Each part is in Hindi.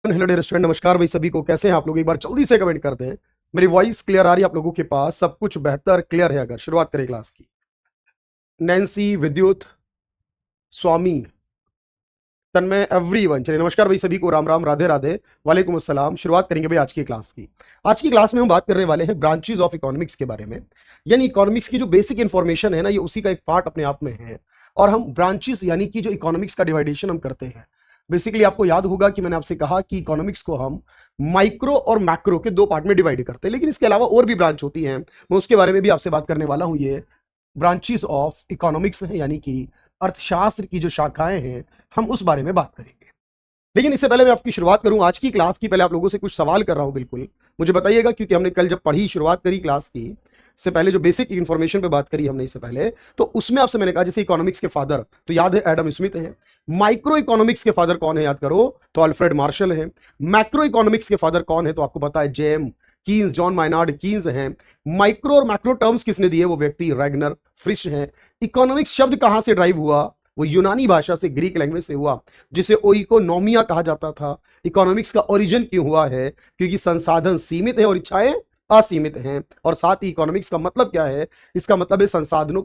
हेलो डियर स्टूडेंट, नमस्कार भाई सभी को। कैसे हैं आप लोग? एक बार जल्दी से कमेंट करते हैं। मेरी वॉइस क्लियर आ रही है आप लोगों के पास? सब कुछ बेहतर क्लियर है? अगर शुरुआत करें क्लास की। नैन्सी, विद्युत, स्वामी, तन्मय, एवरीवन। चलिए नमस्कार भाई सभी को, राम राम, राधे राधे, वालेकुम अस्सलाम। शुरुआत करेंगे भाई आज की क्लास की। आज की क्लास में हम बात करने वाले हैं ब्रांचेज ऑफ इकोनॉमिक्स के बारे में। यानी इकोनॉमिक्स की जो बेसिक इंफॉर्मेशन है ना, ये उसी का एक पार्ट अपने आप में है। और हम ब्रांचेस यानी कि जो इकोनॉमिक्स का डिवाइडेशन हम करते हैं, बेसिकली आपको याद होगा कि मैंने आपसे कहा कि इकोनॉमिक्स को हम माइक्रो और मैक्रो के दो पार्ट में डिवाइड करते हैं, लेकिन इसके अलावा और भी ब्रांच होती हैं। मैं उसके बारे में भी आपसे बात करने वाला हूं। ये ब्रांचेस ऑफ इकोनॉमिक्स हैं, यानी कि अर्थशास्त्र की जो शाखाएं हैं, हम उस बारे में बात करेंगे। लेकिन इससे पहले मैं आपकी शुरुआत करूं आज की क्लास की, पहले आप लोगों से कुछ सवाल कर रहा हूं। बिल्कुल मुझे बताइएगा, क्योंकि हमने कल जब पढ़ी, शुरुआत करी क्लास की, इससे पहले जो बेसिक इन्फॉर्मेशन पे बात करी हमने इससे पहले, तो उसमें आपसे मैंने कहा जैसे इकोनॉमिक्स के फादर तो याद है एडम स्मिथ है। माइक्रो इकोनॉमिक्स के फादर कौन है याद करो, तो अल्फ्रेड मार्शल है। मैक्रो इकोनॉमिक्स के फादर कौन है, तो आपको पता है जेम कीन्स, जॉन माइनार्ड कीन्स हैं। माइक्रो और मैक्रो टर्म्स किसने दिए, वो व्यक्ति रैगनर फ्रिश है। इकोनॉमिक्स शब्द कहां से ड्राइव हुआ, वो यूनानी भाषा से, ग्रीक लैंग्वेज से हुआ, जिसे ओइकोनोमिया कहा जाता था। इकोनॉमिक्स का ओरिजिन क्यों हुआ है, क्योंकि संसाधन सीमित है और इच्छाएं असीमित हैं। और साथ ही इकोनॉमिक्स का मतलब क्या है, इसका मतलब है संसाधनों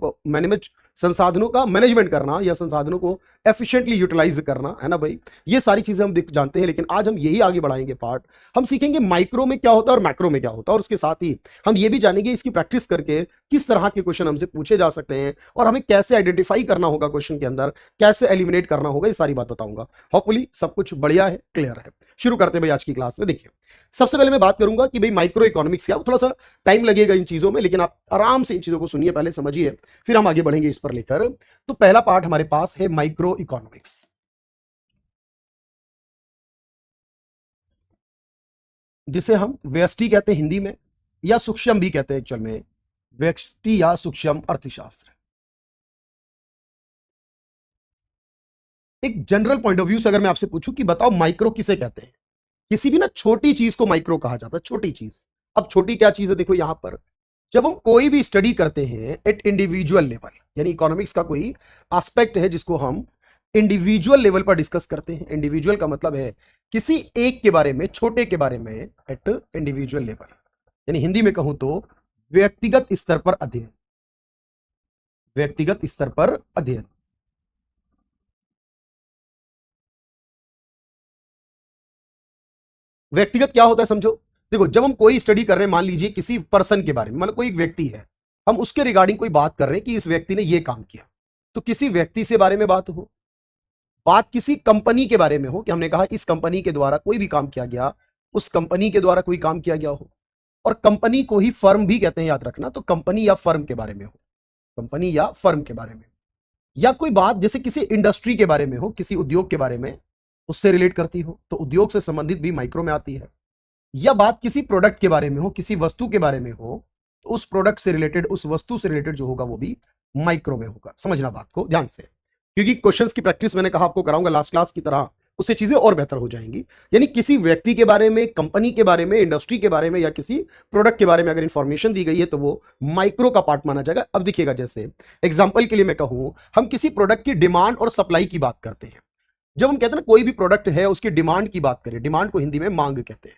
का मैनेजमेंट करना या संसाधनों को एफिशिएंटली यूटिलाइज करना, है ना भाई। ये सारी चीजें हम जानते हैं, लेकिन आज हम यही आगे बढ़ाएंगे पार्ट। हम सीखेंगे माइक्रो में क्या होता है और मैक्रो में क्या होता है, और उसके साथ ही हम ये भी जानेंगे इसकी प्रैक्टिस करके किस तरह के क्वेश्चन हमसे पूछे जा सकते हैं और हमें कैसे आइडेंटिफाई करना होगा क्वेश्चन के अंदर, कैसे एलिमिनेट करना होगा, ये सारी बात बताऊंगा। होपफुली सब कुछ बढ़िया है, क्लियर है। शुरू करते हैं भाई आज की क्लास में। देखिए सबसे पहले मैं बात करूंगा कि भाई माइक्रो इकोनॉमिक्स क्या, थोड़ा सा टाइम लगेगा इन चीजों में, लेकिन आप आराम से इन चीजों को सुनिए, पहले समझिए, फिर हम आगे बढ़ेंगे इस पर लेकर। तो पहला पार्ट हमारे पास है माइक्रो इकोनॉमिक्स, जिसे हम व्यष्टि कहते हैं हिंदी में, या सूक्ष्म भी कहते हैं एक्चुअल में, व्यष्टि या सूक्ष्म अर्थशास्त्र। एक जनरल पॉइंट ऑफ व्यू से अगर मैं आपसे पूछूं कि बताओ माइक्रो किसे कहते हैं, किसी भी ना छोटी चीज को माइक्रो कहा जाता है, छोटी चीज। अब छोटी क्या चीज है, देखो यहां पर जब हम कोई भी स्टडी करते हैं एट इंडिविजुअल लेवल, यानी इकोनॉमिक्स का कोई एस्पेक्ट है जिसको हम इंडिविजुअल लेवल पर डिस्कस करते हैं। इंडिविजुअल का मतलब है किसी एक के बारे में, छोटे के बारे में, एट इंडिविजुअल लेवल, यानी हिंदी में कहूं तो व्यक्तिगत स्तर पर अध्ययन, व्यक्तिगत स्तर पर अध्ययन। व्यक्तिगत क्या होता है समझो, देखो जब हम कोई स्टडी कर रहे हैं, मान लीजिए किसी पर्सन के बारे में, मतलब कोई एक व्यक्ति है, हम उसके रिगार्डिंग कोई बात कर रहे हैं कि इस व्यक्ति ने ये काम किया, तो किसी व्यक्ति से बारे में बात हो, बात किसी कंपनी के बारे में हो कि हमने कहा इस कंपनी के द्वारा कोई भी काम किया गया, उस कंपनी के द्वारा कोई काम किया गया हो। और कंपनी को ही फर्म भी कहते हैं, याद रखना, तो कंपनी या फर्म के बारे में हो, कंपनी या फर्म के बारे में। या कोई बात जैसे किसी इंडस्ट्री के बारे में हो, किसी उद्योग के बारे में, उससे रिलेट करती हो, तो उद्योग से संबंधित भी माइक्रो में आती है। या बात किसी प्रोडक्ट के बारे में हो, किसी वस्तु के बारे में हो, तो उस प्रोडक्ट से रिलेटेड, उस वस्तु से रिलेटेड जो होगा वो भी माइक्रो में होगा। समझना बात को ध्यान से, क्योंकि क्वेश्चंस की प्रैक्टिस मैंने कहा आपको कराऊंगा लास्ट क्लास की तरह, उससे चीजें और बेहतर हो जाएंगी। यानी किसी व्यक्ति के बारे में, कंपनी के बारे में, इंडस्ट्री के बारे में, या किसी प्रोडक्ट के बारे में अगर इंफॉर्मेशन दी गई है तो वो माइक्रो का पार्ट माना जाएगा। अब देखिएगा, जैसे एग्जाम्पल के लिए मैं कहूं, हम किसी प्रोडक्ट की डिमांड और सप्लाई की बात करते हैं। जब हम कहते हैं ना कोई भी प्रोडक्ट है उसकी डिमांड की बात करें, डिमांड को हिंदी में मांग कहते हैं।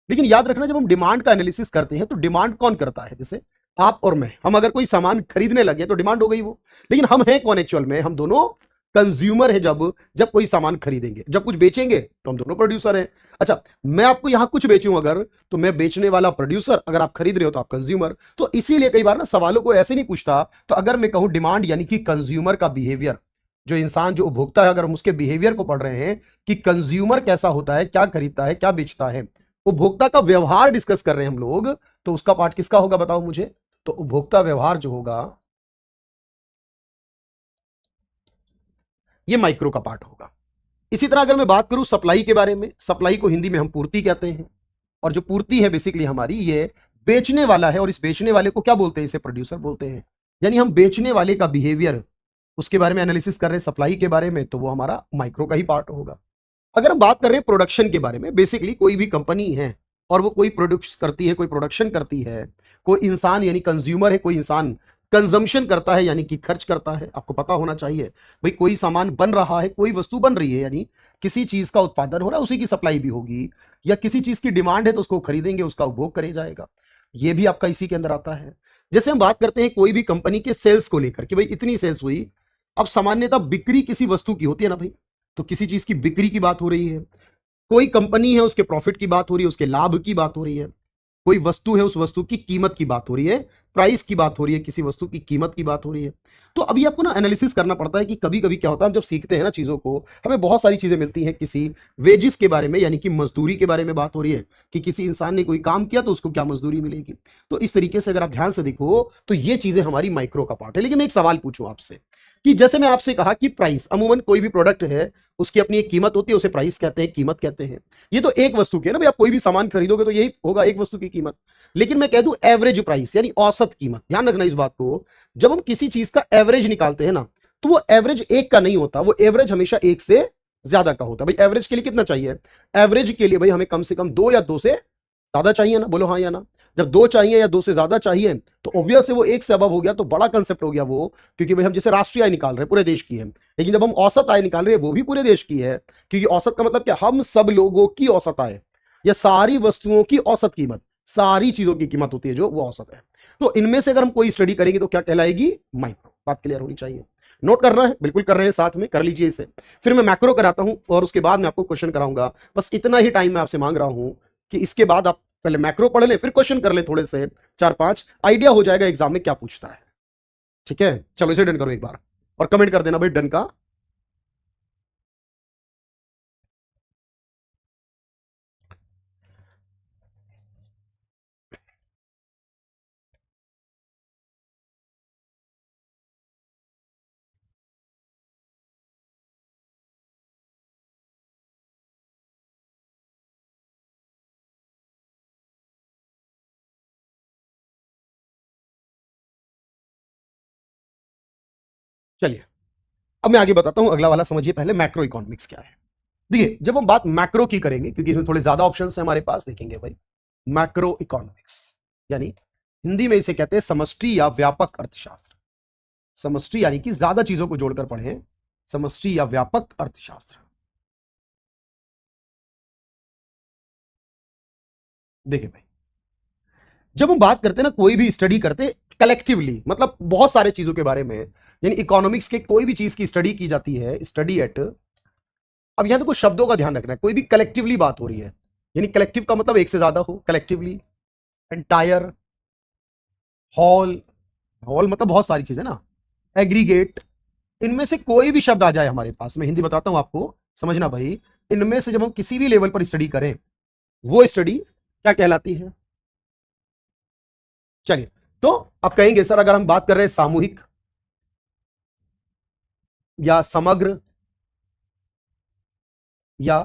लेकिन याद रखना, जब हम डिमांड का एनालिसिस करते हैं तो डिमांड कौन करता है, जैसे आप और मैं, हम अगर कोई सामान खरीदने लगे तो डिमांड हो गई वो। लेकिन हम हैं कौन एक्चुअल में, हम दोनों कंज्यूमर है। जब जब कोई सामान खरीदेंगे, जब कुछ बेचेंगे, तो हम दोनों प्रोड्यूसर हैं। अच्छा, मैं आपको यहां कुछ बेचूं अगर, तो मैं बेचने वाला प्रोड्यूसर, अगर आप खरीद रहे हो तो आप कंज्यूमर। तो इसीलिए कई बार ना सवालों को ऐसे नहीं पूछता। तो अगर मैं कहूं डिमांड यानी कि कंज्यूमर का बिहेवियर, जो इंसान, जो उपभोक्ता है, अगर हम उसके बिहेवियर को पढ़ रहे हैं कि कंज्यूमर कैसा होता है, क्या खरीदता है, क्या बेचता है, उपभोक्ता का व्यवहार डिस्कस कर रहे हैं हम लोग, तो उसका पार्ट किसका होगा बताओ मुझे, तो उपभोक्ता व्यवहार जो होगा ये माइक्रो का पार्ट होगा। इसी तरह अगर मैं बात करूं सप्लाई के बारे में, सप्लाई को हिंदी में हम पूर्ति कहते हैं। और जो पूर्ति है बेसिकली हमारी, ये बेचने वाला है, और इस बेचने वाले को क्या बोलते हैं, इसे प्रोड्यूसर बोलते हैं। यानी हम बेचने वाले का बिहेवियर, उसके बारे में एनालिसिस कर रहे हैं सप्लाई के बारे में, तो वो हमारा माइक्रो का ही पार्ट होगा। अगर हम बात कर रहे हैं प्रोडक्शन के बारे में, बेसिकली कोई भी कंपनी है और वो कोई प्रोडक्ट करती है, कोई प्रोडक्शन करती है, कोई इंसान यानी कंज्यूमर है, कोई इंसान कंजम्पशन करता है यानी कि खर्च करता है। आपको पता होना चाहिए भाई, कोई सामान बन रहा है, कोई वस्तु बन रही है, यानी किसी चीज का उत्पादन हो रहा है, उसी की सप्लाई भी होगी, या किसी चीज की डिमांड है तो उसको खरीदेंगे, उसका उपभोग करे जाएगा, ये भी आपका इसी के अंदर आता है। जैसे हम बात करते हैं कोई भी कंपनी के सेल्स को लेकर कि भाई इतनी सेल्स हुई, अब सामान्यतः बिक्री किसी वस्तु की होती है ना भाई, तो किसी चीज की बिक्री की बात हो रही है, कोई कंपनी है उसके प्रॉफिट की बात हो रही है, उसके लाभ की बात हो रही है, कोई वस्तु है उस वस्तु की कीमत की बात हो रही है, प्राइस की बात हो रही है, किसी वस्तु की कीमत की बात हो रही है। तो अभी आपको ना एनालिसिस करना पड़ता है कि कभी कभी क्या होता है, हम जब सीखते हैं ना चीजों को, हमें बहुत सारी चीजें मिलती हैं, किसी वेजिस के बारे में यानी कि मजदूरी के बारे में बात हो रही है कि किसी इंसान ने कोई काम किया तो उसको क्या मजदूरी मिलेगी। तो इस तरीके से अगर आप ध्यान से देखो तो ये चीजें हमारी माइक्रो का पार्ट है। लेकिन मैं एक सवाल पूछूं आपसे कि जैसे मैं आपसे कहा कि प्राइस, अमूमन कोई भी प्रोडक्ट है उसकी अपनी एक कीमत होती है, उसे प्राइस कहते हैं, कीमत कहते हैं। ये तो एक वस्तु की है ना भाई, आप कोई भी सामान खरीदोगे तो यही होगा, एक वस्तु की कीमत। लेकिन मैं कह दूं एवरेज प्राइस यानी औसत कीमत, ध्यान रखना इस बात को, जब हम किसी चीज का एवरेज निकालते हैं ना, तो वो एवरेज एक का नहीं होता, वो एवरेज हमेशा एक से ज्यादा का होता है। भाई एवरेज के लिए कितना चाहिए? एवरेज के लिए भाई हमें कम से कम दो या दो से ज्यादा चाहिए ना, बोलो हाँ या ना। जब दो चाहिए या दो से ज्यादा चाहिए तो ऑब्वियस है वो एक से अबव हो गया, तो बड़ा कंसेप्ट हो गया वो, क्योंकि भाई हम जैसे राष्ट्रीय आय निकाल रहे हैं पूरे देश की है, लेकिन जब हम औसत आय निकाल रहे हैं वो भी पूरे देश की है, क्योंकि औसत का मतलब क्या, हम सब लोगों की औसत आय या सारी वस्तुओं की औसत कीमत, सारी चीजों की कीमत होती है जो वो औसत है। तो इनमें से अगर हम कोई स्टडी करेंगे तो क्या कहलाएगी? माइक्रो। बात क्लियर होनी चाहिए। नोट करना है? बिल्कुल कर रहे हैं, साथ में कर लीजिए इसे। फिर मैं मैक्रो कराता हूं और उसके बाद मैं आपको क्वेश्चन कराऊंगा। बस इतना ही टाइम मैं आपसे मांग रहा हूं कि इसके बाद आप पहले मैक्रो पढ़ ले, फिर क्वेश्चन कर ले, थोड़े से 4-5 आइडिया हो जाएगा एग्जाम में क्या पूछता है। ठीक है, चलो इसे डन करो एक बार और कमेंट कर देना भाई डन का। चलिए अब मैं आगे बताता हूं, अगला वाला समझिए पहले, मैक्रो इकोनॉमिक्स क्या है। देखिए जब हम बात मैक्रो की करेंगे, क्योंकि इसमें थोड़े ज्यादा ऑप्शंस हैं हमारे पास, देखेंगे भाई मैक्रो इकोनॉमिक्स यानी हिंदी में इसे कहते हैं समष्टि या व्यापक अर्थशास्त्र। समष्टि यानी कि ज्यादा चीजों को जोड़कर पढ़ें, समष्टि या व्यापक अर्थशास्त्र। देखिए भाई, जब हम बात करते हैं ना, कोई भी स्टडी करते कलेक्टिवली, मतलब बहुत सारे चीजों के बारे में, यानी इकोनॉमिक्स के कोई भी चीज की स्टडी की जाती है, स्टडी एट, अब यहां तो कुछ शब्दों का ध्यान रखना है, कोई भी कलेक्टिवली बात हो रही है, यानी कलेक्टिव का मतलब एक से ज्यादा हो, कलेक्टिवली, एंटायर, हॉल, हॉल मतलब बहुत सारी चीजें ना, एग्रीगेट, इनमें से कोई भी शब्द आ जाए हमारे पास, मैं हिंदी बताता हूं आपको, समझना भाई, इनमें से जब हम किसी भी लेवल पर स्टडी करें, वो स्टडी क्या कहलाती है? चलिए, तो आप कहेंगे सर अगर हम बात कर रहे हैं सामूहिक या समग्र या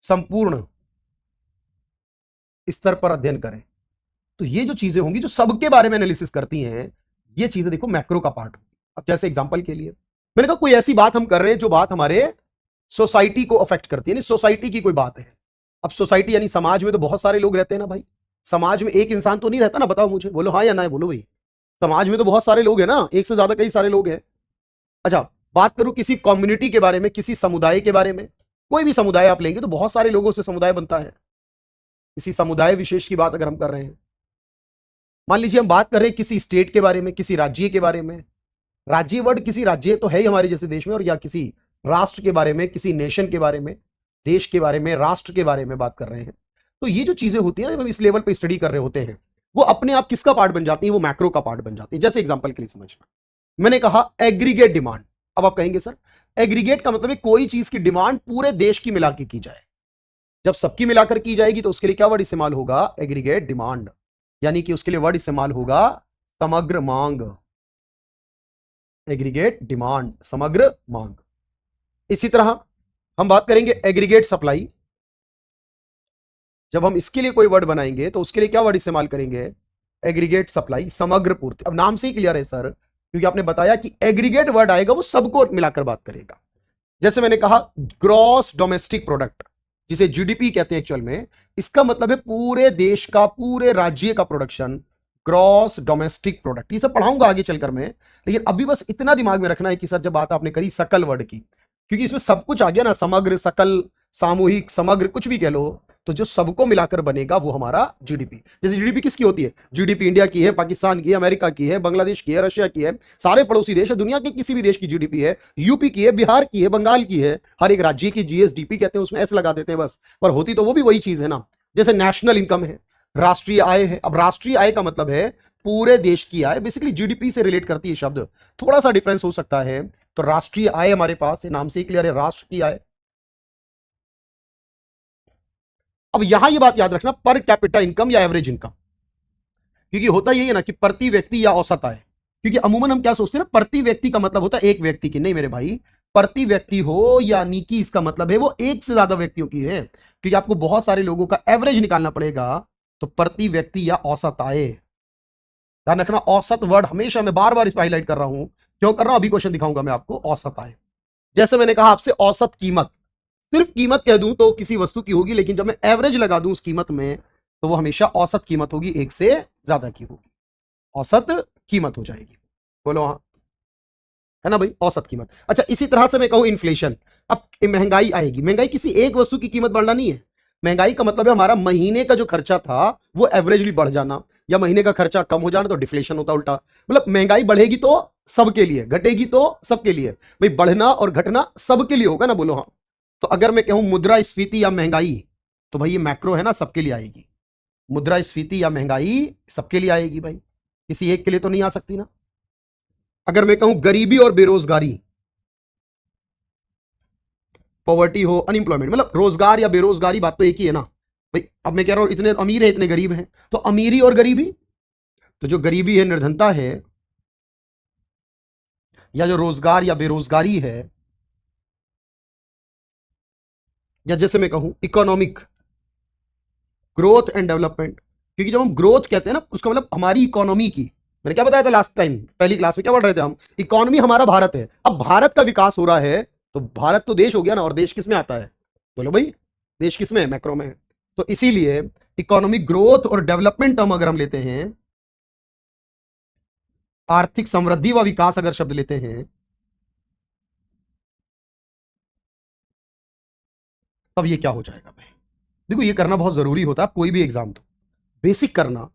संपूर्ण स्तर पर अध्ययन करें, तो ये जो चीजें होंगी जो सबके बारे में एनालिसिस करती हैं, ये चीजें देखो मैक्रो का पार्ट। अब जैसे एग्जांपल के लिए मैंने कहा कोई ऐसी बात हम कर रहे हैं जो बात हमारे सोसाइटी को अफेक्ट करती है, यानी सोसाइटी की कोई बात है। अब सोसाइटी यानी समाज में तो बहुत सारे लोग रहते हैं ना भाई, समाज में एक इंसान तो नहीं रहता ना, बताओ मुझे, बोलो हाँ या ना, बोलो भाई, समाज में तो बहुत सारे लोग हैं ना, एक से ज्यादा कई सारे लोग हैं। अच्छा, बात करूं किसी कम्युनिटी के बारे में, किसी समुदाय के बारे में, कोई भी समुदाय आप लेंगे तो बहुत सारे लोगों से समुदाय बनता है। किसी समुदाय विशेष की बात अगर हम कर रहे हैं, मान लीजिए हम बात कर रहे हैं किसी स्टेट के बारे में, किसी राज्य के बारे में, राज्य वर्ड किसी राज्य तो है ही हमारे जैसे देश में, और या किसी राष्ट्र के बारे में, किसी नेशन के बारे में, देश के बारे में, राष्ट्र के बारे में बात कर रहे हैं, तो ये जो चीजें होती है ना, जब हम इस लेवल पे स्टडी कर रहे होते हैं, वो अपने आप किसका पार्ट बन जाती है? वो मैक्रो का पार्ट बन जाती है। जैसे एग्जांपल के लिए समझना, मैंने कहा एग्रीगेट डिमांड। अब आप कहेंगे सर एग्रीगेट का मतलब है कोई चीज की डिमांड पूरे देश की मिलाकर की जाए, जब सबकी मिलाकर की जाएगी तो उसके लिए क्या वर्ड इस्तेमाल होगा? एग्रीगेट डिमांड, यानी कि उसके लिए वर्ड इस्तेमाल होगा समग्र मांग। एग्रीगेट डिमांड, समग्र मांग। इसी तरह हम बात करेंगे एग्रीगेट सप्लाई, जब हम इसके लिए कोई वर्ड बनाएंगे तो उसके लिए क्या वर्ड इस्तेमाल करेंगे? एग्रीगेट सप्लाई, समग्र पूर्ति। अब नाम से ही क्लियर है सर, क्योंकि आपने बताया कि एग्रीगेट वर्ड आएगा वो सबको मिलाकर बात करेगा। जैसे मैंने कहा ग्रॉस डोमेस्टिक प्रोडक्ट, जिसे जीडीपी कहते हैं एक्चुअल में, इसका मतलब है पूरे देश का, पूरे राज्य का प्रोडक्शन ग्रॉस डोमेस्टिक प्रोडक्ट। ये सब पढ़ाऊंगा आगे चलकर मैं, लेकिन अभी बस इतना दिमाग में रखना है कि सर जब बात आपने करी सकल वर्ड की, क्योंकि इसमें सब कुछ आ गया ना, समग्र, सकल, सामूहिक, समग्र, कुछ भी कह लो, तो जो सबको मिलाकर बनेगा वो हमारा जीडीपी। जैसे जीडीपी किसकी होती है? जीडीपी इंडिया की है, पाकिस्तान की है, अमेरिका की है, बांग्लादेश की है, रशिया की है, सारे पड़ोसी देश है, दुनिया के किसी भी देश की जीडीपी है, यूपी की है, बिहार की है, बंगाल की है, हर एक राज्य की जीएसडीपी कहते हैं, उसमें एस लगा देते हैं बस, पर होती तो वो भी वही चीज है ना। जैसे नेशनल इनकम है, राष्ट्रीय आय है। अब राष्ट्रीय आय का मतलब है पूरे देश की आय, बेसिकली जीडीपी से रिलेट करती है शब्द, थोड़ा सा डिफरेंस हो सकता है। तो राष्ट्रीय आय हमारे पास है, नाम से ही क्लियर है, राष्ट्र की आय। अब यहां ये बात याद रखना, पर कैपिटा इनकम या एवरेज इनकम, क्योंकि होता यही है ना कि प्रति व्यक्ति या औसत आय, क्योंकि अमूमन हम क्या सोचते हैं ना, प्रति व्यक्ति का मतलब होता है एक व्यक्ति की। नहीं मेरे भाई, प्रति व्यक्ति हो यानी कि इसका मतलब है वो एक से ज्यादा व्यक्तियों की है, क्योंकि आपको बहुत सारे लोगों का एवरेज निकालना पड़ेगा। तो प्रति व्यक्ति या औसत आय, ध्यान रखना, औसत वर्ड हमेशा मैं बार बार इस हाईलाइट कर रहा हूं, क्यों कर रहा हूं, अभी क्वेश्चन दिखाऊंगा मैं आपको। औसत आय, जैसे मैंने कहा आपसे औसत कीमत, सिर्फ कीमत कह दूं तो किसी वस्तु की होगी, लेकिन जब मैं एवरेज लगा दूं उस कीमत में, तो वो हमेशा औसत कीमत होगी, एक से ज्यादा की होगी, औसत कीमत हो जाएगी। बोलो हाँ, है ना भाई, औसत कीमत। अच्छा, इसी तरह से मैं कहूं इन्फ्लेशन, अब महंगाई आएगी। महंगाई किसी एक वस्तु की कीमत बढ़ना नहीं है, महंगाई का मतलब है हमारा महीने का जो खर्चा था वो एवरेजली बढ़ जाना, या महीने का खर्चा कम हो जाना, तो डिफ्लेशन होता उल्टा। मतलब महंगाई बढ़ेगी तो सबके लिए, घटेगी तो सबके लिए, भाई बढ़ना और घटना सबके लिए होगा ना, बोलो हाँ। तो अगर मैं कहूं मुद्रास्फीति या महंगाई, तो भाई ये मैक्रो है ना, सबके लिए आएगी। मुद्रास्फीति या महंगाई सबके लिए आएगी भाई, किसी एक के लिए तो नहीं आ सकती ना। अगर मैं कहूं गरीबी और बेरोजगारी, पॉवर्टी हो, अनएम्प्लॉयमेंट, मतलब रोजगार या बेरोजगारी, बात तो एक ही है ना भाई। अब मैं कह रहा हूं इतने अमीर है इतने गरीब हैं, तो अमीरी और गरीबी, तो जो गरीबी है निर्धनता है, या जो रोजगार या बेरोजगारी है, या जैसे मैं कहूं इकोनॉमिक ग्रोथ एंड डेवलपमेंट, क्योंकि जब हम ग्रोथ कहते हैं ना, उसका मतलब हमारी इकोनॉमी की, मैंने क्या बताया था लास्ट टाइम पहली क्लास में, क्या पढ़ रहे थे हम, इकोनॉमी हमारा भारत है। अब भारत का विकास हो रहा है, तो भारत तो देश हो गया ना, और देश किसमें आता है, बोलो भाई, देश किसमें है, मैक्रो में है। तो इसीलिए इकोनॉमिक ग्रोथ और डेवलपमेंट टर्म अगर हम लेते हैं, आर्थिक समृद्धि व विकास अगर शब्द लेते हैं, तब ये क्या हो जाएगा भाई। देखो ये करना बहुत जरूरी होता है, कोई भी एग्जाम दो, बेसिक करना,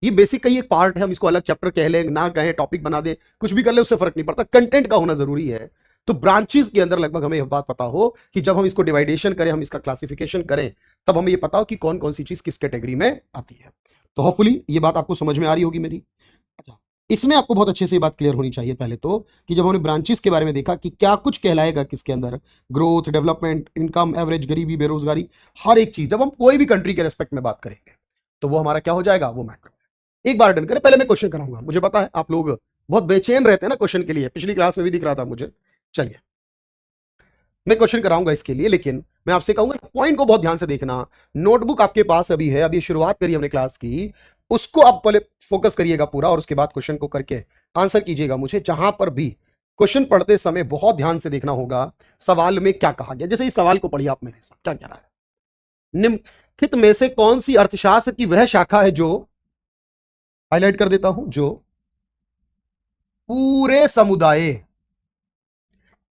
ये बेसिक का ही एक पार्ट है। हम इसको अलग चैप्टर कह लें ना कहें, टॉपिक बना दे, कुछ भी कर ले, उससे फर्क नहीं पड़ता, कंटेंट का होना जरूरी है। तो ब्रांचेस के अंदर लगभग हमें यह बात पता हो कि जब हम इसको डिवाइडेशन करें, हम इसका क्लासिफिकेशन करें, तब हमें ये पता हो कि कौन कौन सी चीज किस कैटेगरी में आती है। तो होपफुली ये बात आपको समझ में आ रही होगी मेरी। अच्छा, इसमें आपको बहुत अच्छे से ये बात क्लियर होनी चाहिए पहले तो, कि जब हमने ब्रांचेस के बारे में देखा कि क्या कुछ कहलाएगा किसके अंदर, ग्रोथ, डेवलपमेंट, इनकम, एवरेज, गरीबी, बेरोजगारी, हर एक चीज, जब हम कोई भी कंट्री के रेस्पेक्ट में बात करेंगे, तो वो हमारा क्या हो जाएगा, वो मैक्रो। एक बार डन करें, पहले मैं क्वेश्चन कराऊंगा, मुझे पता है आप लोग बहुत बेचैन रहते हैं ना क्वेश्चन के लिए, पिछली क्लास में भी दिख रहा था मुझे। चलिए मैं क्वेश्चन कराऊंगा इसके लिए, लेकिन मैं आपसे कहूंगा पॉइंट को बहुत ध्यान से देखना। नोटबुक आपके पास अभी है, अभी शुरुआत करी हमने क्लास की, उसको आप पहले फोकस करिएगा पूरा, और उसके बाद क्वेश्चन को करके आंसर कीजिएगा मुझे। जहां पर भी क्वेश्चन पढ़ते समय बहुत ध्यान से देखना होगा सवाल में क्या कहा गया। जैसे इस सवाल को पढ़िए आप मेरे साथ, क्या कह रहा है, निम्नलिखित में से कौन सी अर्थशास्त्र की वह शाखा है जो, हाईलाइट कर देता हूं, जो पूरे समुदाय,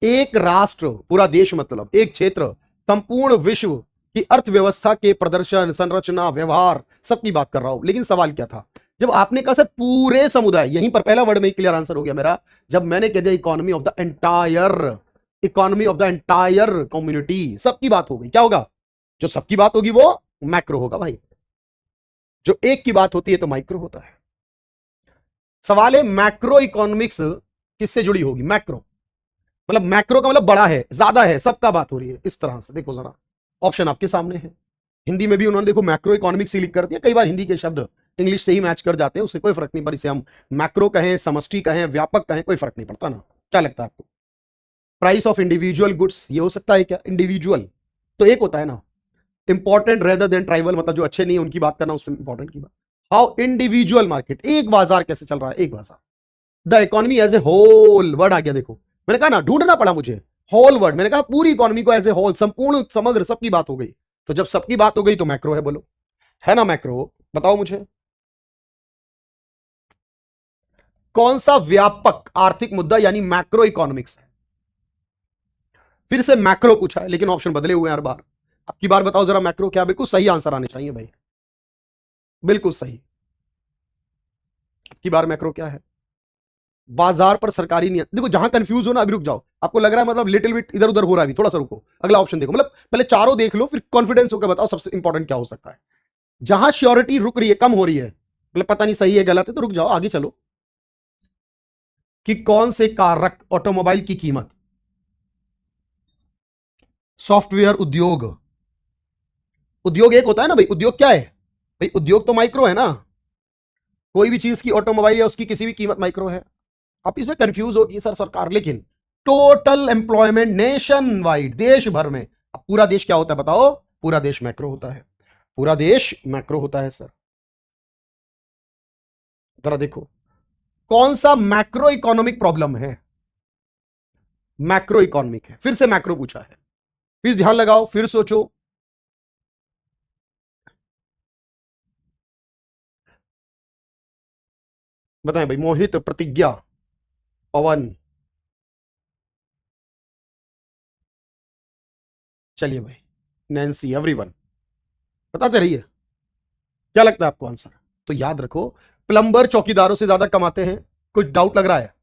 एक राष्ट्र, पूरा देश मतलब एक क्षेत्र, संपूर्ण विश्व की अर्थव्यवस्था के प्रदर्शन, संरचना, व्यवहार, सबकी बात कर रहा हूं। लेकिन सवाल क्या था, जब आपने कहा सर पूरे समुदाय, यहीं पर पहला वर्ड में क्लियर आंसर हो गया मेरा। जब मैंने कह दिया economy of the entire, economy of the entire community, सबकी बात हो गई, क्या होगा, जो सबकी बात होगी वो मैक्रो होगा भाई, जो एक की बात होती है तो माइक्रो होता है। सवाल है मैक्रो इकोनॉमिक्स किससे जुड़ी होगी, मैक्रो मतलब मैक्रो का मतलब बड़ा है, ज्यादा है, सबका बात हो रही है, इस तरह से देखो जरा, ऑप्शन आपके सामने है। हिंदी में भी उन्होंने देखो मैक्रो इकोनॉमिक्स लिख कर दिया, कई बार हिंदी के शब्द इंग्लिश से ही मैच कर जाते हैं, उससे कोई फर्क नहीं पड़ता, इसे हम मैक्रो कहें, समष्टि कहें, व्यापक कहें, कोई फर्क नहीं पड़ता ना। क्या लगता है आपको, प्राइस ऑफ इंडिविजुअल गुड्स, ये हो सकता है क्या, इंडिविजुअल तो एक होता है ना, इंपॉर्टेंट रेदर देन ट्राइबल, मतलब जो अच्छे नहीं है उनकी बात करना, उससे इंपॉर्टेंट की बात। हाउ इंडिविजुअल मार्केट, एक बाजार कैसे चल रहा है, एक बाजार, the economy as a whole, word आ गया देखो, मैंने कहा ना ढूंढना पड़ा मुझे, होल वर्ड, मैंने कहा पूरी इकोनॉमी को एज ए होल, संपूर्ण, समग्र, सबकी बात हो गई। तो जब सबकी बात हो गई तो मैक्रो है, बोलो है ना मैक्रो, बताओ मुझे। कौन सा व्यापक आर्थिक मुद्दा यानी मैक्रो इकोनॉमिक्स है? फिर से मैक्रो पूछा है लेकिन ऑप्शन बदले हुए हैं हर बार। अब की बार बताओ जरा मैक्रो क्या? बिल्कुल सही आंसर आने चाहिए भाई, बिल्कुल सही। अब की बार मैक्रो क्या है? बाजार पर सरकारी नियंत्रण। देखो जहां कंफ्यूज हो ना अभी रुक जाओ, आपको लग रहा है मतलब लिटिल बिट इधर उधर हो रहा है, थोड़ा सा रुको, अगला ऑप्शन देखो। मतलब पहले चारों देख लो फिर कॉन्फिडेंस होकर बताओ सबसे इंपॉर्टेंट क्या हो सकता है। जहां श्योरिटी रुक रही है, कम हो रही है, मतलब पता नहीं सही है गलत है तो रुक जाओ, आगे चलो। कि कौन से कारक ऑटोमोबाइल की कीमत, सॉफ्टवेयर उद्योग, उद्योग एक होता है ना भाई, उद्योग क्या है भाई? उद्योग तो माइक्रो है ना, कोई भी चीज की ऑटोमोबाइल या उसकी किसी भी कीमत माइक्रो है। आप इसमें कंफ्यूज होगी सर सरकार, लेकिन टोटल एम्प्लॉयमेंट नेशन वाइड, देश भर में। अब पूरा देश क्या होता है बताओ? पूरा देश मैक्रो होता है, पूरा देश मैक्रो होता है सर। जरा देखो कौन सा मैक्रो इकोनॉमिक प्रॉब्लम है? मैक्रो इकोनॉमिक है, फिर से मैक्रो पूछा है, फिर ध्यान लगाओ, फिर सोचो। बताएं भाई, मोहित, प्रतिज्ञा, पवन, चलिए भाई, नैन्सी, एवरीवन बताते रहिए। क्या लगता है आपको आंसर? तो याद रखो, प्लम्बर चौकीदारों से ज्यादा कमाते हैं। कुछ डाउट लग रहा है?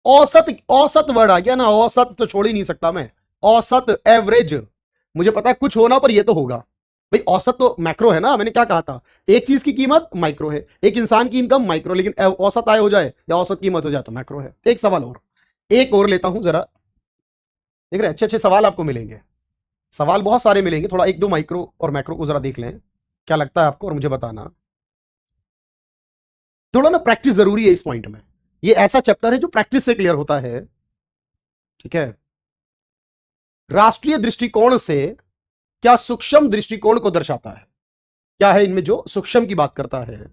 औसत, औसत वर्ड आ गया ना, औसत तो छोड़ ही नहीं सकता मैं। औसत, एवरेज, मुझे पता है कुछ होना पर ये तो होगा भाई। औसत तो मैक्रो है ना, मैंने क्या कहा था? एक चीज की कीमत माइक्रो है, एक इंसान की इनकम माइक्रो, लेकिन औसत आय हो जाए या औसत कीमत हो जाए तो मैक्रो है। एक सवाल और, एक और लेता हूं जरा, देख रहे अच्छे अच्छे सवाल आपको मिलेंगे, सवाल बहुत सारे मिलेंगे, थोड़ा एक दो माइक्रो और मैक्रो को जरा देख लें, क्या लगता है आपको और मुझे बताना। थोड़ा ना प्रैक्टिस जरूरी है इस पॉइंट में, ये ऐसा चैप्टर है जो प्रैक्टिस से क्लियर होता है, ठीक है। राष्ट्रीय दृष्टिकोण से क्या सूक्ष्म दृष्टिकोण को दर्शाता है? क्या है इनमें जो सूक्ष्म की बात करता है,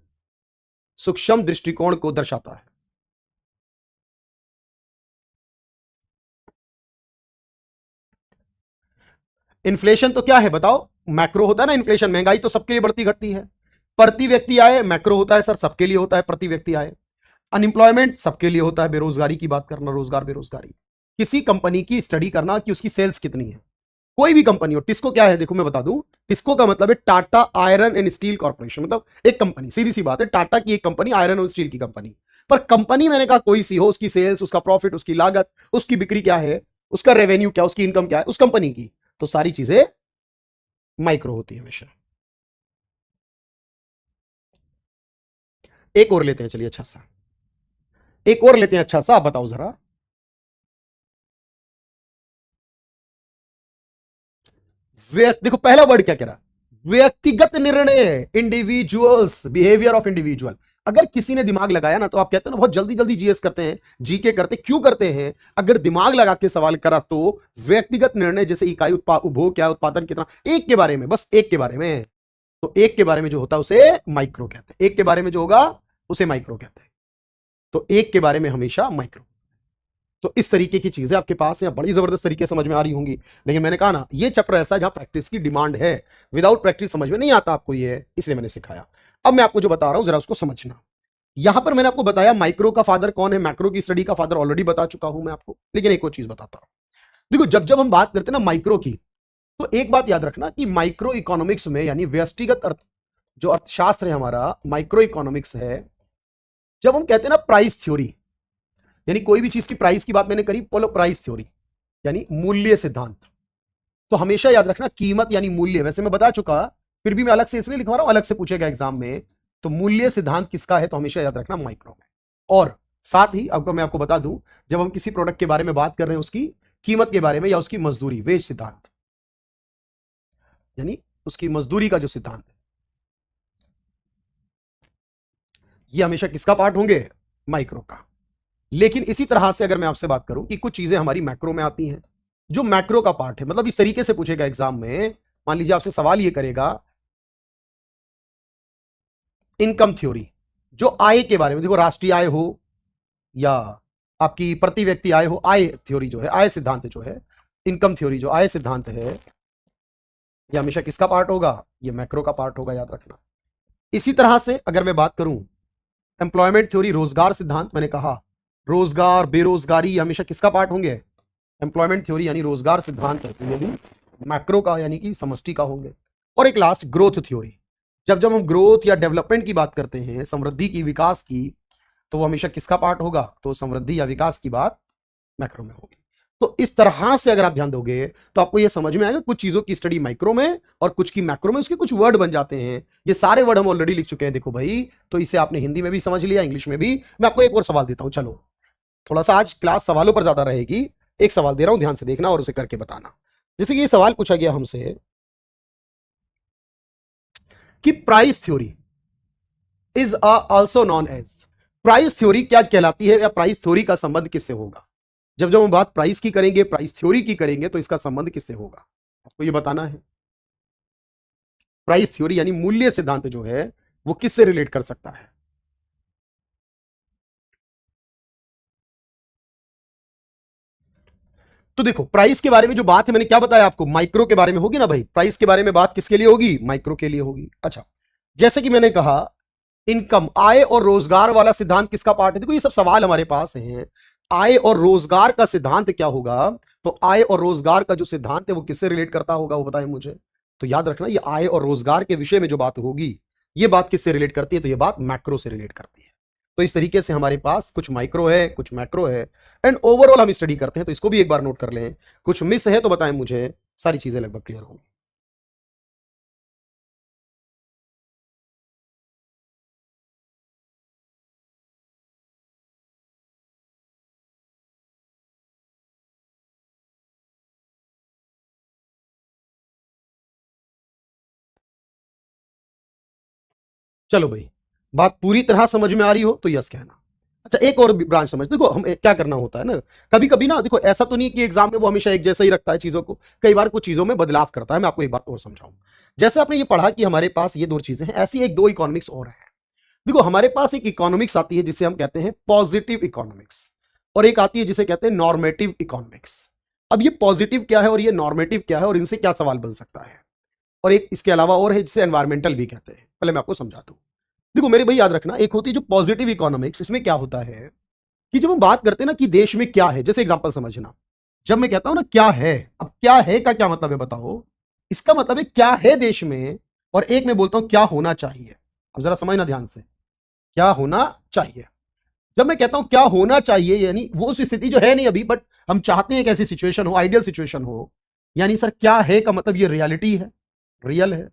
सूक्ष्म दृष्टिकोण को दर्शाता है? इन्फ्लेशन तो क्या है बताओ? मैक्रो होता है ना इन्फ्लेशन, महंगाई तो सबके लिए बढ़ती घटती है। प्रति व्यक्ति आय मैक्रो होता है सर, सबके लिए होता है प्रति व्यक्ति आय। अनएम्प्लॉयमेंट सबके लिए होता है, बेरोजगारी की बात करना, रोजगार बेरोजगारी। किसी कंपनी की स्टडी करना कि उसकी सेल्स कितनी है, कोई भी कंपनी हो। टिस्को क्या है देखो मैं बता दूं, टिस्को का मतलब है Tata iron and steel corporation, मतलब एक कंपनी, सीधी सी बात है, टाटा की एक कंपनी, आयरन और स्टील की कंपनी। पर कंपनी मैंने कहा कोई सी हो, उसकी सेल्स, उसका प्रॉफिट, उसकी लागत, उसकी बिक्री क्या है, उसका रेवेन्यू क्या, उसकी इनकम क्या है उस कंपनी की, तो सारी चीजें माइक्रो होती है हमेशा। एक और लेते हैं, चलिए अच्छा सा, एक और लेते हैं अच्छा सा, आप बताओ जरा। देखो पहला वर्ड क्या कह रहा, व्यक्तिगत निर्णय, इंडिविजुअल्स, बिहेवियर ऑफ इंडिविजुअल। अगर किसी ने दिमाग लगाया ना, तो आप कहते हैं ना बहुत जल्दी जल्दी जीएस करते हैं, जीके करते, क्यों करते हैं? अगर दिमाग लगा के सवाल करा तो व्यक्तिगत निर्णय, जैसे इकाई उपभोग क्या, उत्पादन कितना, एक के बारे में, बस एक के बारे में, तो एक के बारे में जो होता है उसे माइक्रो कहते हैं, एक के बारे में जो होगा उसे माइक्रो कहते हैं। तो एक के बारे में हमेशा माइक्रो। तो इस तरीके की चीजें आपके पास या बड़ी जबरदस्त तरीके से समझ में आ रही होंगी, लेकिन मैंने कहा ना ये चैप्टर ऐसा है जहां प्रैक्टिस की डिमांड है, विदाउट प्रैक्टिस समझ में नहीं आता आपको ये, इसलिए मैंने सिखाया। अब मैं आपको जो बता रहा हूं जरा उसको समझना। यहां पर मैंने आपको बताया माइक्रो का फादर कौन है, मैक्रो की स्टडी का फादर ऑलरेडी बता चुका हूं मैं आपको, लेकिन एक और चीज बताता हूं। देखो जब जब हम बात करते हैं ना माइक्रो की, तो एक बात याद रखना कि माइक्रो इकोनॉमिक्स में, यानी व्यष्टिगत अर्थ, जो अर्थशास्त्र है हमारा माइक्रो इकोनॉमिक्स है, जब हम कहते हैं ना प्राइस थ्योरी, यानी कोई भी चीज की प्राइस की बात मैंने करी, बोलो प्राइस थ्योरी, यानी मूल्य सिद्धांत। तो हमेशा याद रखना कीमत यानी मूल्य, वैसे मैं बता चुका, फिर भी मैं अलग से इसलिए लिखवा रहा हूं, अलग से पूछेगा एग्जाम में। तो मूल्य सिद्धांत किसका है? तो हमेशा याद रखना माइक्रो में। और साथ ही अब मैं आपको बता दूं, जब हम किसी प्रोडक्ट के बारे में बात कर रहे हैं, उसकी कीमत के बारे में या उसकी मजदूरी, वेज सिद्धांत, यानी उसकी मजदूरी का जो सिद्धांत है, ये हमेशा किसका पार्ट होंगे? माइक्रो का। लेकिन इसी तरह से अगर मैं आपसे बात करूं कि कुछ चीजें हमारी मैक्रो में आती हैं, जो मैक्रो का पार्ट है, मतलब इस तरीके से पूछेगा एग्जाम में, मान लीजिए आपसे सवाल ये करेगा इनकम थ्योरी, जो आय के बारे में, देखो राष्ट्रीय आय हो या आपकी प्रति व्यक्ति आय हो, आय थ्योरी जो है, आय सिद्धांत जो है, इनकम थ्योरी जो आय सिद्धांत है, ये हमेशा किसका पार्ट होगा? ये मैक्रो का पार्ट होगा, याद रखना। इसी तरह से अगर मैं बात करूं एम्प्लॉयमेंट थ्योरी, रोजगार सिद्धांत, मैंने कहा रोजगार, बेरोजगारी हमेशा किसका पार्ट होंगे? एम्प्लॉयमेंट थ्योरी यानी रोजगार सिद्धांत है, तो ये भी मैक्रो का यानी कि समष्टि का होंगे। और एक लास्ट ग्रोथ थ्योरी। जब जब हम ग्रोथ या डेवलपमेंट की बात करते हैं, समृद्धि की, विकास की, तो वो हमेशा किसका पार्ट होगा? तो समृद्धि या विकास की बात मैक्रो में होगी। तो इस तरह से अगर आप ध्यान दोगे तो आपको ये समझ में आएगा कुछ चीजों की स्टडी माइक्रो में और कुछ की मैक्रो में, उसके कुछ वर्ड बन जाते हैं। ये सारे वर्ड हम ऑलरेडी लिख चुके हैं, देखो भाई। तो इसे आपने हिंदी में भी समझ लिया, इंग्लिश में भी। मैं आपको एक और सवाल देता हूं, चलो थोड़ा सा आज क्लास सवालों पर ज्यादा रहेगी। एक सवाल दे रहा हूं, ध्यान से देखना और उसे करके बताना। जैसे कि ये सवाल पूछा गया हमसे कि price theory is also known, price theory क्या कहलाती है, या प्राइस थ्योरी का संबंध किससे होगा? जब जब हम बात प्राइस की करेंगे, प्राइस थ्योरी की करेंगे, तो इसका संबंध किससे होगा आपको ये बताना है। प्राइस थ्योरी यानी मूल्य सिद्धांत जो है वो किससे रिलेट कर सकता है? तो देखो, प्राइस के बारे में जो बात है, मैंने क्या बताया आपको, माइक्रो के बारे में होगी ना भाई। प्राइस के बारे में बात किसके लिए होगी? माइक्रो के लिए होगी। अच्छा, जैसे कि मैंने कहा इनकम, आय और रोजगार वाला सिद्धांत किसका पार्ट है? देखो ये सब सवाल हमारे पास हैं। आय और रोजगार का सिद्धांत क्या होगा? तो आय और रोजगार का जो सिद्धांत है वो किससे रिलेट करता होगा, वो बताएं मुझे। तो याद रखना, ये आय और रोजगार के विषय में जो बात होगी, ये बात किससे रिलेट करती है? तो ये बात मैक्रो से रिलेट करती है। तो इस तरीके से हमारे पास कुछ माइक्रो है, कुछ मैक्रो है, एंड ओवरऑल हम स्टडी करते हैं। तो इसको भी एक बार नोट कर लें। कुछ मिस है तो बताएं मुझे, सारी चीजें लगभग क्लियर होंगी। चलो भाई, बात पूरी तरह समझ में आ रही हो तो यस कहना। अच्छा, एक और ब्रांच समझ, देखो हम क्या करना होता है ना, कभी कभी ना, देखो ऐसा तो नहीं कि एग्जाम में वो हमेशा एक जैसा ही रखता है चीजों को, कई बार कुछ चीजों में बदलाव करता है। मैं आपको एक बात और समझाऊं। जैसे आपने ये पढ़ा कि हमारे पास ये दो चीजें हैं, ऐसी एक दो इकोनॉमिक्स और है। देखो हमारे पास एक इकोनॉमिक्स आती है जिसे हम कहते हैं पॉजिटिव इकोनॉमिक्स, और एक आती है जिसे कहते हैं नॉर्मेटिव इकोनॉमिक्स। अब ये पॉजिटिव क्या है और ये नॉर्मेटिव क्या है, और इनसे क्या सवाल बन सकता है, और एक इसके अलावा और है जिसे एनवायरमेंटल भी कहते हैं। पहले मैं आपको समझा दूं। देखो मेरे भाई, याद रखना, एक होती है जो पॉजिटिव इकोनॉमिक्स, इसमें क्या होता है कि जब हम बात करते हैं ना कि देश में क्या है, जैसे एग्जांपल समझना, जब मैं कहता हूं ना क्या है, अब क्या है का क्या मतलब है बताओ? इसका मतलब है क्या है देश में, और एक मैं बोलता हूं क्या होना चाहिए। अब जरा समझना ध्यान से, क्या होना चाहिए। जब मैं कहता हूं क्या होना चाहिए, यानी वो उस स्थिति जो है नहीं अभी, बट हम चाहते हैं कि ऐसी सिचुएशन हो, आइडियल सिचुएशन हो। यानी सर क्या है का मतलब ये रियलिटी है, रियल है,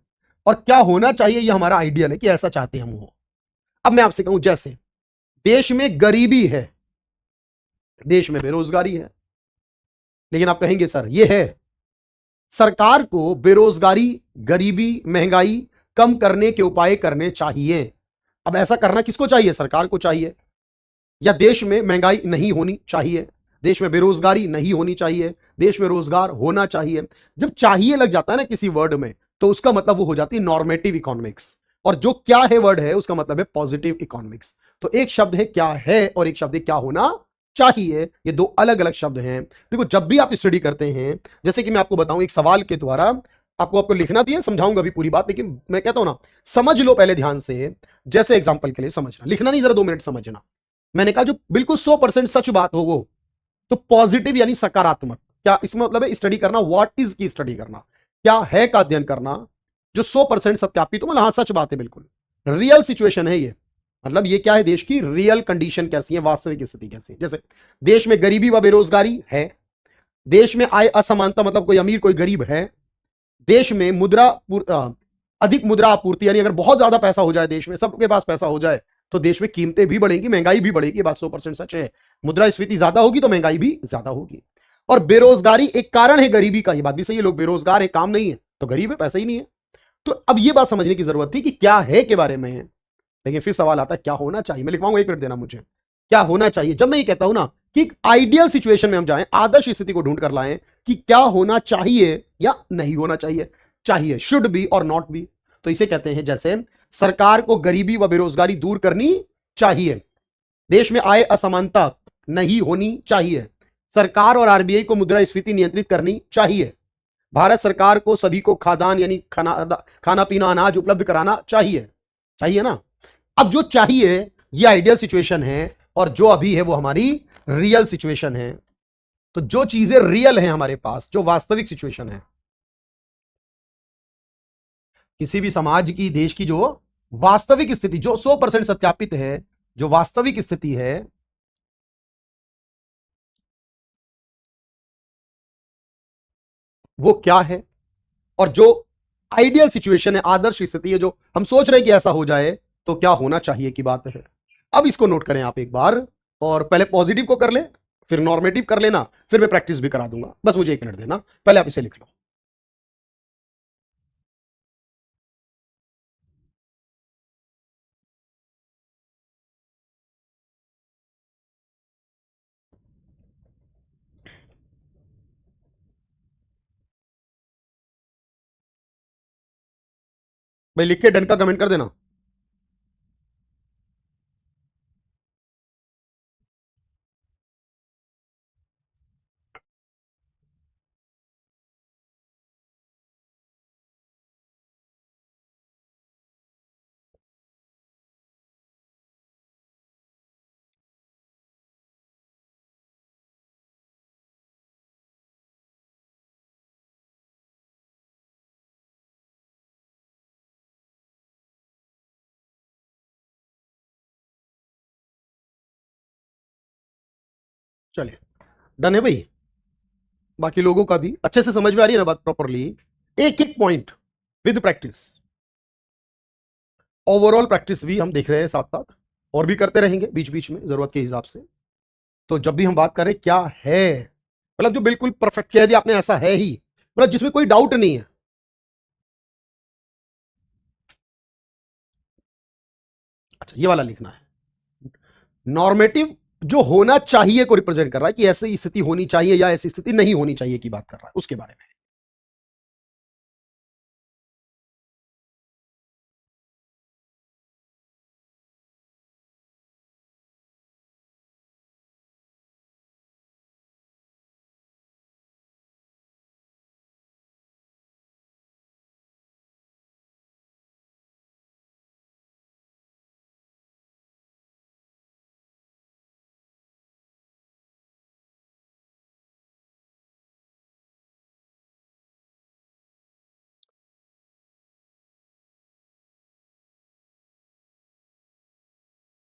और क्या होना चाहिए ये हमारा आइडियल है कि ऐसा चाहते हैं हम हो। अब मैं आपसे कहूं, जैसे देश में गरीबी है, देश में बेरोजगारी है, लेकिन आप कहेंगे सर ये है, सरकार को बेरोजगारी, गरीबी, महंगाई कम करने के उपाय करने चाहिए। अब ऐसा करना किसको चाहिए? सरकार को चाहिए। या देश में महंगाई नहीं होनी चाहिए, देश में बेरोजगारी नहीं होनी चाहिए, देश में रोजगार होना चाहिए। जब चाहिए लग जाता है ना किसी वर्ड में, तो उसका मतलब वो हो जाती है नॉर्मेटिव इकोनॉमिक्स, और जो क्या है वर्ड है उसका मतलब है पॉजिटिव इकोनॉमिक्स। तो एक शब्द है क्या है और एक शब्द है क्या होना चाहिए, ये दो अलग अलग शब्द हैं। देखो जब भी आप स्टडी करते हैं, जैसे कि मैं आपको बताऊं एक सवाल के द्वारा, आपको आपको लिखना भी है, समझाऊंगा भी पूरी बात, लेकिन मैं कहता हूं ना समझ लो पहले ध्यान से। जैसे एग्जांपल के लिए समझना, लिखना नहीं, जरा 2 मिनट समझना। मैंने कहा जो बिल्कुल 100% सच बात हो वो, तो पॉजिटिव यानी सकारात्मक। क्या इसमें मतलब है स्टडी करना, व्हाट इज की स्टडी करना, क्या है का अध्ययन करना, जो 100% सत्यापित हो, मतलब हाँ सच बात है, बिल्कुल रियल सिचुएशन है ये। मतलब ये क्या है, देश की रियल कंडीशन कैसी है, वास्तविक स्थिति कैसी है। जैसे देश में गरीबी व बेरोजगारी है, देश में आय असमानता, मतलब कोई अमीर कोई गरीब है, देश में अधिक मुद्रा आपूर्ति, यानी अगर बहुत ज्यादा पैसा हो जाए देश में, सबके पास पैसा हो जाए, तो देश में कीमतें भी बढ़ेंगी, महंगाई भी बढ़ेगी। बात 100% सच है। मुद्रास्फीति ज्यादा होगी तो महंगाई भी ज्यादा होगी। और बेरोजगारी एक कारण है गरीबी का, ये बात भी सही है, लोग बेरोजगार है, काम नहीं है, तो गरीब है, पैसा ही नहीं है। तो अब ये बात समझने की जरूरत थी कि क्या है के बारे में है, लेकिन फिर सवाल आता है क्या होना चाहिए। मैं लिखवाऊंगा, 1 मिनट देना मुझे। क्या होना चाहिए, जब मैं ये कहता हूं ना कि आइडियल सिचुएशन में हम जाएं, आदर्श स्थिति को ढूंढ कर लाएं कि क्या होना चाहिए या नहीं होना चाहिए, चाहिए शुड बी और नॉट बी, तो इसे कहते हैं जैसे सरकार को गरीबी व बेरोजगारी दूर करनी चाहिए, देश में आय असमानता नहीं होनी चाहिए, सरकार और आरबीआई को मुद्रास्फीति नियंत्रित करनी चाहिए, भारत सरकार को सभी को खाद्यान्न यानी खाना पीना अनाज उपलब्ध कराना चाहिए। चाहिए ना? अब जो चाहिए ये आइडियल सिचुएशन है, और जो अभी है वो हमारी रियल सिचुएशन है। तो जो चीजें रियल हैं हमारे पास, जो वास्तविक सिचुएशन है, किसी भी समाज की, देश की जो वास्तविक स्थिति, जो 100% सत्यापित है, जो वास्तविक स्थिति है, वो क्या है, और जो आइडियल सिचुएशन है, आदर्श स्थिति है, जो हम सोच रहे हैं कि ऐसा हो जाए तो क्या होना चाहिए की बात है। अब इसको नोट करें आप एक बार, और पहले पॉजिटिव को कर ले, फिर नॉर्मेटिव कर लेना, फिर मैं प्रैक्टिस भी करा दूंगा। बस मुझे 1 मिनट देना, पहले आप इसे लिख लो। भाई लिख के डन का कमेंट कर देना। चलिए, डन है भाई। बाकी लोगों का भी अच्छे से समझ में आ रही है ना बात प्रॉपरली? एक एक point with practice, overall practice भी हम देख रहे हैं साथ साथ, और भी करते रहेंगे बीच बीच में जरूरत के हिसाब से। तो जब भी हम बात करें क्या है, मतलब जो बिल्कुल परफेक्ट कह दिया आपने ऐसा है ही, मतलब जिसमें कोई डाउट नहीं है। अच्छा, ये वाला लिखना है। नॉर्मेटिव जो होना चाहिए को रिप्रेजेंट कर रहा है, कि ऐसी स्थिति होनी चाहिए या ऐसी स्थिति नहीं होनी चाहिए की बात कर रहा है, उसके बारे में।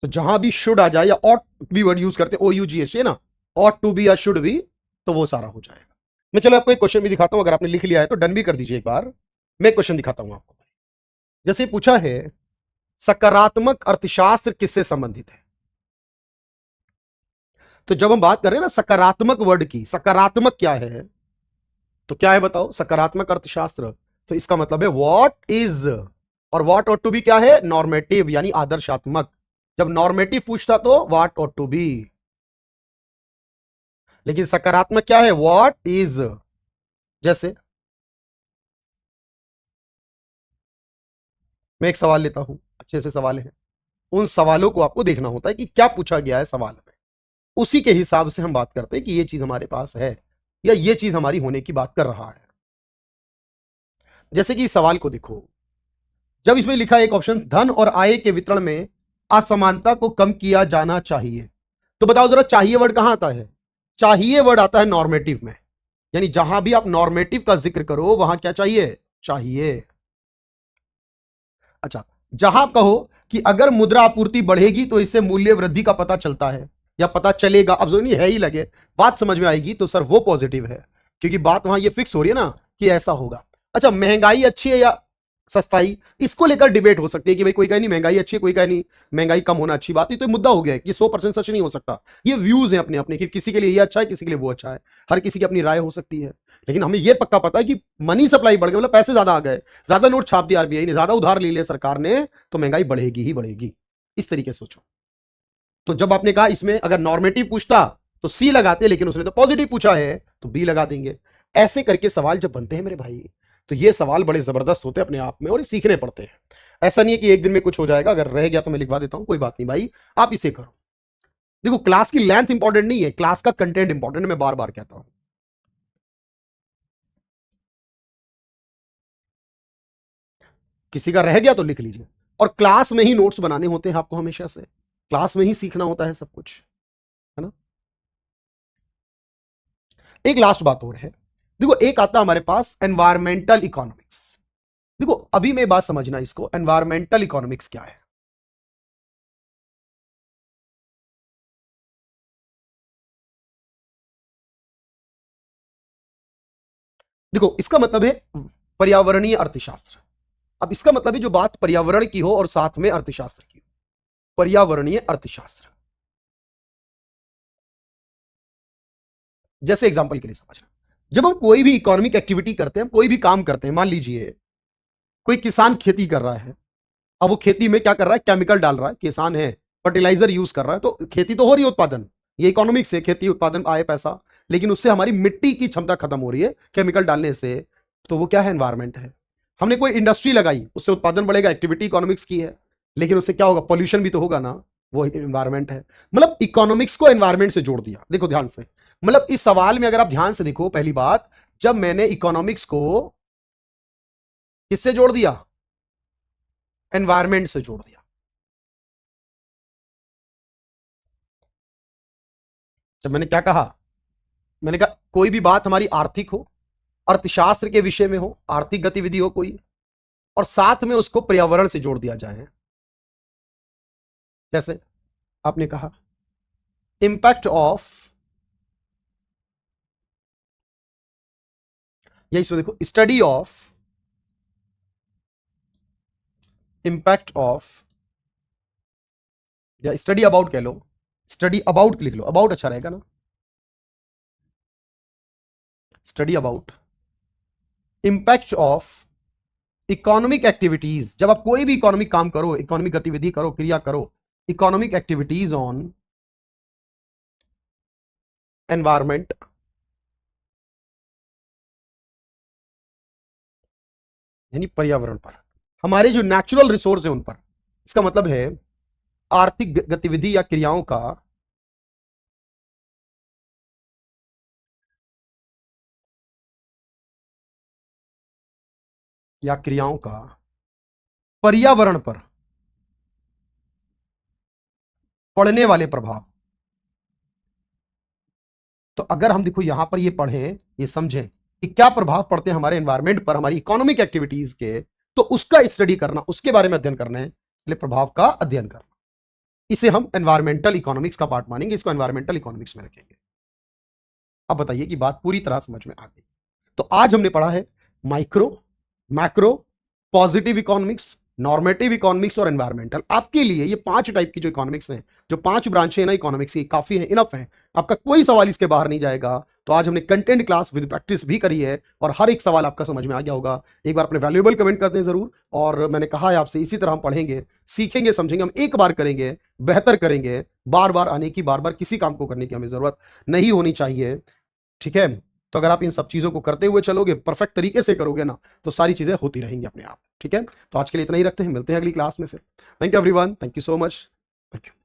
तो जहां भी शुड आ जाए या ऑट भी वर्ड यूज करते, ओ यू जी एस, ना ऑट टू बी या शुड बी, तो वो सारा हो जाएगा। मैं चलो आपको एक क्वेश्चन भी दिखाता हूं, अगर आपने लिख लिया है तो डन भी कर दीजिए एक बार। मैं क्वेश्चन दिखाता हूं आपको। जैसे पूछा है, सकारात्मक अर्थशास्त्र किससे संबंधित है? तो जब हम बात कर रहे हैं ना सकारात्मक वर्ड की, सकारात्मक क्या है, तो क्या है बताओ? सकारात्मक अर्थशास्त्र। तो इसका मतलब है व्हाट इज, और व्हाट ऑट टू बी क्या है? नॉर्मेटिव, यानी आदर्शात्मक। जब नॉर्मेटिव पूछता तो व्हाट ऑट टू बी, लेकिन सकारात्मक क्या है? What is. जैसे मैं एक सवाल लेता हूं, अच्छे से सवाल है, उन सवालों को आपको देखना होता है कि क्या पूछा गया है सवाल में, उसी के हिसाब से हम बात करते हैं कि ये चीज हमारे पास है या ये चीज हमारी होने की बात कर रहा है। जैसे कि इस सवाल को देखो, जब इसमें लिखा है एक ऑप्शन, धन और आय के वितरण में असमानता को कम किया जाना चाहिए, तो बताओ जरा चाहिए वर्ड कहां आता है? चाहिए वर्ड आता है नॉर्मेटिव में, यानी जहां भी आप नॉर्मेटिव का जिक्र करो वहां क्या चाहिए? चाहिए। अच्छा, जहां कहो कि अगर मुद्रा आपूर्ति बढ़ेगी तो इससे मूल्य वृद्धि का पता चलता है या पता चलेगा, अब जो नहीं है ही लगे, बात समझ में आएगी, तो सर वो पॉजिटिव है, क्योंकि बात वहां ये फिक्स हो रही है ना कि ऐसा होगा। अच्छा, महंगाई अच्छी है या सस्ताई, इसको लेकर डिबेट हो सकती है कि भाई कोई कहे नहीं महंगाई अच्छी है, कोई कहे नहीं महंगाई कम होना अच्छी बात है, तो मुद्दा हो गया है कि 100% सच नहीं हो सकता। ये व्यूज है अपने अपने, कि किसी के लिए ये अच्छा है, किसी के लिए वो अच्छा है, हर किसी की अपनी राय हो सकती है। लेकिन हमें ये पक्का पता है कि मनी सप्लाई बढ़ गई, मतलब पैसे ज्यादा आ गए, ज्यादा नोट छाप दिया आरबीआई ने, ज्यादा उधार ले लिया सरकार ने, तो महंगाई बढ़ेगी ही बढ़ेगी। इस तरीके से सोचो। तो जब आपने कहा इसमें अगर नॉर्मेटिव पूछता तो सी लगाते, लेकिन उसने तो पॉजिटिव पूछा है तो बी लगा देंगे। ऐसे करके सवाल जब बनते हैं मेरे भाई, तो ये सवाल बड़े जबरदस्त होते हैं अपने आप में, और ये सीखने पड़ते हैं। ऐसा नहीं है कि एक दिन में कुछ हो जाएगा, अगर रह गया तो मैं लिखवा देता हूं, कोई बात नहीं भाई, आप इसे करो। देखो, क्लास की लेंथ इंपॉर्टेंट नहीं है, क्लास का कंटेंट इंपॉर्टेंट है, मैं बार बार कहता हूं। किसी का रह गया तो लिख लीजिए, और क्लास में ही नोट्स बनाने होते हैं आपको, हमेशा से क्लास में ही सीखना होता है सब कुछ, है ना? एक लास्ट बात और है, देखो एक आता हमारे पास एनवायरमेंटल इकोनॉमिक्स। देखो अभी मैं बात समझना इसको, एनवायरमेंटल इकोनॉमिक्स क्या है। देखो इसका मतलब है पर्यावरणीय अर्थशास्त्र। अब इसका मतलब है जो बात पर्यावरण की हो और साथ में अर्थशास्त्र की हो, पर्यावरणीय अर्थशास्त्र। जैसे एग्जांपल के लिए समझना, जब हम कोई भी इकोनॉमिक एक्टिविटी करते हैं, कोई भी काम करते हैं, मान लीजिए कोई किसान खेती कर रहा है, अब वो खेती में क्या कर रहा है, केमिकल डाल रहा है, किसान है, फर्टिलाइजर यूज कर रहा है, तो खेती तो हो रही है, उत्पादन, ये इकोनॉमिक्स है, खेती उत्पादन आए पैसा, लेकिन उससे हमारी मिट्टी की क्षमता खत्म हो रही है केमिकल डालने से, तो वो क्या है, एनवायरमेंट है। हमने कोई इंडस्ट्री लगाई, उससे उत्पादन बढ़ेगा, एक्टिविटी इकोनॉमिक्स की है, लेकिन उससे क्या होगा, पॉल्यूशन भी तो होगा ना, वो एनवायरमेंट है। मतलब इकोनॉमिक्स को एनवायरमेंट से जोड़ दिया। देखो ध्यान से, मतलब इस सवाल में अगर आप ध्यान से देखो, पहली बात, जब मैंने इकोनॉमिक्स को किससे जोड़ दिया, एनवायरमेंट से जोड़ दिया। जब मैंने क्या कहा, मैंने कहा कोई भी बात हमारी आर्थिक हो, अर्थशास्त्र के विषय में हो, आर्थिक गतिविधि हो कोई, और साथ में उसको पर्यावरण से जोड़ दिया जाए। जैसे आपने कहा इंपैक्ट ऑफ, या इसमें देखो स्टडी ऑफ, इंपैक्ट ऑफ, या स्टडी अबाउट कह लो, स्टडी अबाउट लिख लो, अबाउट अच्छा रहेगा ना, study about impact of economic activities. जब आप कोई भी इकोनॉमिक काम करो, इकोनॉमिक गतिविधि करो, क्रिया करो, इकोनॉमिक एक्टिविटीज ऑन एनवायरमेंट, यानी पर्यावरण पर, हमारे जो नेचुरल रिसोर्स है उन पर। इसका मतलब है आर्थिक गतिविधि या क्रियाओं का पर्यावरण पर पड़ने वाले प्रभाव। तो अगर हम देखो यहां पर ये पढ़ें, ये समझें कि क्या प्रभाव पड़ते हैं हमारे एनवायरमेंट पर, हमारी इकोनॉमिक एक्टिविटीज के, तो उसका स्टडी करना, उसके बारे में अध्ययन करना है, इसलिए प्रभाव का अध्ययन करना, इसे हम एनवायरमेंटल इकोनॉमिक्स का पार्ट मानेंगे, इसको एनवायरमेंटल इकोनॉमिक्स में रखेंगे। अब बताइए कि बात पूरी तरह समझ में आ गई। तो आज हमने पढ़ा है micro, macro, positive economics, normative economics और एनवायरमेंटल। आपके लिए ये 5 टाइप की जो इकोनॉमिक्स हैं, जो 5 ब्रांचें हैं ना इकोनॉमिक्स की, काफी है, इनफ है, आपका कोई सवाल इसके बाहर नहीं जाएगा। तो आज हमने कंटेंट क्लास विद प्रैक्टिस भी करी है और हर एक सवाल आपका समझ में आ गया होगा। एक बार अपने वैल्यूएबल कमेंट करते हैं जरूर, और मैंने कहा है आपसे इसी तरह हम पढ़ेंगे, सीखेंगे, समझेंगे, हम एक बार करेंगे, बेहतर करेंगे, बार बार आने की, बार बार किसी काम को करने की हमें जरूरत नहीं होनी चाहिए। ठीक है, तो अगर आप इन सब चीजों को करते हुए चलोगे, परफेक्ट तरीके से करोगे ना, तो सारी चीजें होती रहेंगी अपने आप। ठीक है, तो आज के लिए इतना ही रखते हैं, मिलते हैं अगली क्लास में फिर। Thank you everyone, thank you so much, thank you.